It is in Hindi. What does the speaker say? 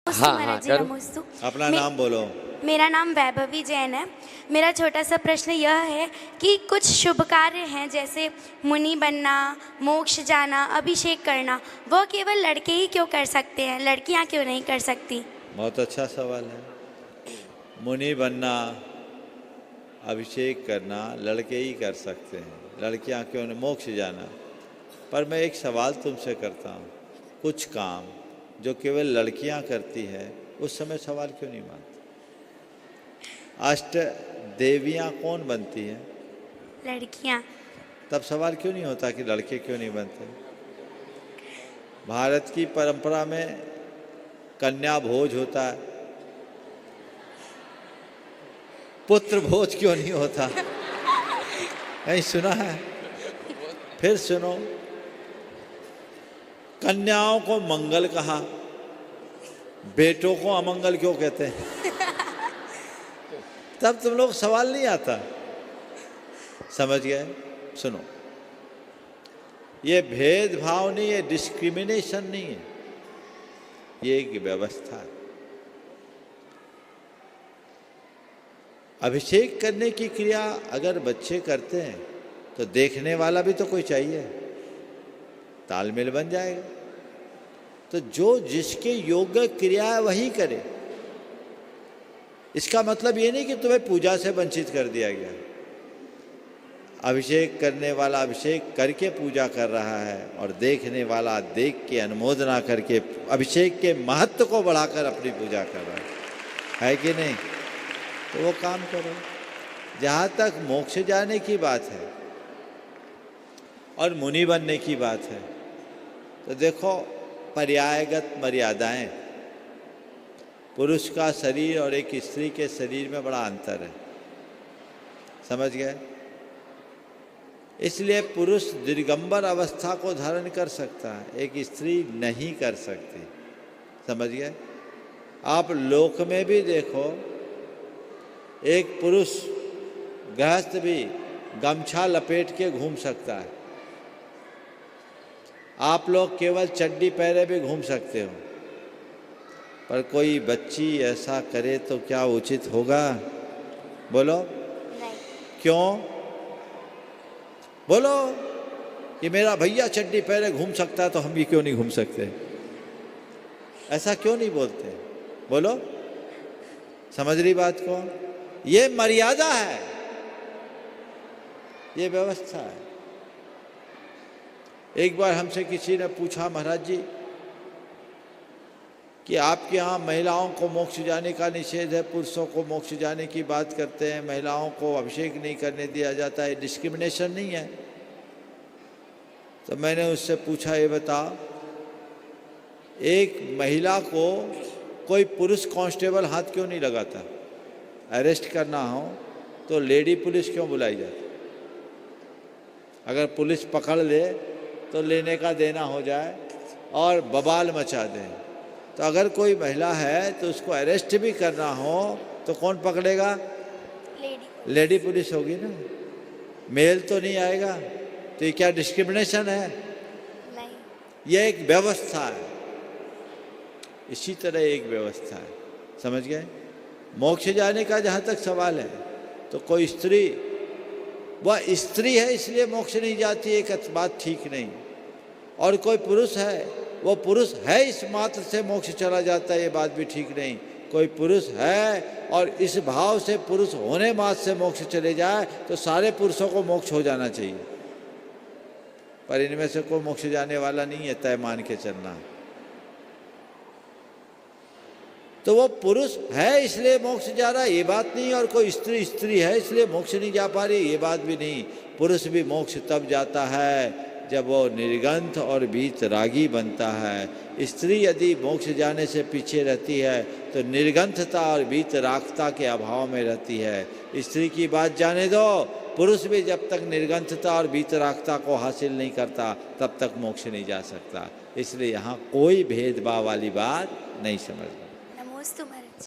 नमोस्तु हाँ महाराज जी, करो। नमोस्तु। अपना मे- नाम बोलो। मेरा नाम वैभवी जैन है। मेरा छोटा सा प्रश्न यह है कि कुछ शुभ कार्य हैं जैसे मुनि बनना, मोक्ष जाना, अभिषेक करना, वह केवल लड़के ही क्यों कर सकते हैं, लड़कियां क्यों नहीं कर सकती? बहुत अच्छा सवाल है। मुनि बनना, अभिषेक करना लड़के ही कर सकते हैं, लड़कियां क्यों नहीं? मोक्ष जाना। पर मैं एक सवाल तुमसे करता हूँ, कुछ काम जो केवल लड़कियां करती है उस समय सवाल क्यों नहीं मानते? अष्ट देवियां कौन बनती हैं? लड़कियां। तब सवाल क्यों नहीं होता कि लड़के क्यों नहीं बनते? भारत की परंपरा में कन्या भोज होता है, पुत्र भोज क्यों नहीं होता? कहीं सुना है? फिर सुनो, कन्याओं को मंगल कहा, बेटों को अमंगल क्यों कहते हैं? तब तुम लोग सवाल नहीं आता। समझ गए? सुनो, ये भेदभाव नहीं है, डिस्क्रिमिनेशन नहीं है, ये एक व्यवस्था है। अभिषेक करने की क्रिया अगर बच्चे करते हैं तो देखने वाला भी तो कोई चाहिए, तालमेल बन जाएगा। तो जो जिसके योग्य क्रिया है वही करे। इसका मतलब ये नहीं कि तुम्हें पूजा से वंचित कर दिया गया। अभिषेक करने वाला अभिषेक करके पूजा कर रहा है और देखने वाला देख के अनुमोदना करके अभिषेक के महत्व को बढ़ाकर अपनी पूजा कर रहा है कि नहीं? तो वो काम करो। जहाँ तक मोक्ष जाने की बात है और मुनि बनने की बात है, तो देखो पर्यायगत मर्यादाएं, पुरुष का शरीर और एक स्त्री के शरीर में बड़ा अंतर है। समझ गए? इसलिए पुरुष दिगंबर अवस्था को धारण कर सकता है, एक स्त्री नहीं कर सकती। समझ गए? आप लोक में भी देखो, एक पुरुष गृहस्थ भी गमछा लपेट के घूम सकता है, आप लोग केवल चड्डी पहने भी घूम सकते हो। पर कोई बच्ची ऐसा करे तो क्या उचित होगा? बोलो नहीं। क्यों? बोलो कि मेरा भैया चड्डी पहने घूम सकता है तो हम भी क्यों नहीं घूम सकते? ऐसा क्यों नहीं बोलते? बोलो, समझ रही बात को? ये मर्यादा है, ये व्यवस्था है। एक बार हमसे किसी ने पूछा, महाराज जी कि आपके यहाँ महिलाओं को मोक्ष जाने का निषेध है, पुरुषों को मोक्ष जाने की बात करते हैं, महिलाओं को अभिषेक नहीं करने दिया जाता है, डिस्क्रिमिनेशन नहीं है? तो मैंने उससे पूछा, ये बता, एक महिला को कोई पुरुष कांस्टेबल हाथ क्यों नहीं लगाता? अरेस्ट करना हो तो लेडी पुलिस क्यों बुलाई जाती? अगर पुलिस पकड़ ले तो लेने का देना हो जाए और बवाल मचा दे। तो अगर कोई महिला है तो उसको अरेस्ट भी करना हो तो कौन पकड़ेगा? लेडी पुलिस होगी ना, मेल तो नहीं आएगा। तो ये क्या डिस्क्रिमिनेशन है? नहीं। यह एक व्यवस्था है। इसी तरह एक व्यवस्था है। समझ गए? मोक्ष जाने का जहाँ तक सवाल है, तो कोई स्त्री, वह स्त्री है इसलिए मोक्ष नहीं जाती, एक बात ठीक नहीं। और कोई पुरुष है, वो पुरुष है इस मात्र से मोक्ष चला जाता है, ये बात भी ठीक नहीं। कोई पुरुष है और इस भाव से पुरुष होने मात्र से मोक्ष चले जाए तो सारे पुरुषों को मोक्ष हो जाना चाहिए। पर इनमें से कोई मोक्ष जाने वाला नहीं है, तय मान के चलना। तो वो पुरुष है इसलिए मोक्ष जा रहा है, ये बात नहीं। और कोई स्त्री है इसलिए मोक्ष नहीं जा पा रही, ये बात भी नहीं। पुरुष भी मोक्ष तब जाता है जब वो निर्गंथ और वीतरागी बनता है। स्त्री यदि मोक्ष जाने से पीछे रहती है तो निर्गंथता और वीतरागता के अभाव में रहती है। स्त्री की बात जाने दो, पुरुष भी जब तक निर्गंथता और वीतरागता को हासिल नहीं करता तब तक मोक्ष नहीं जा सकता। इसलिए यहाँ कोई भेदभाव वाली बात नहीं समझना। नमोस्तु।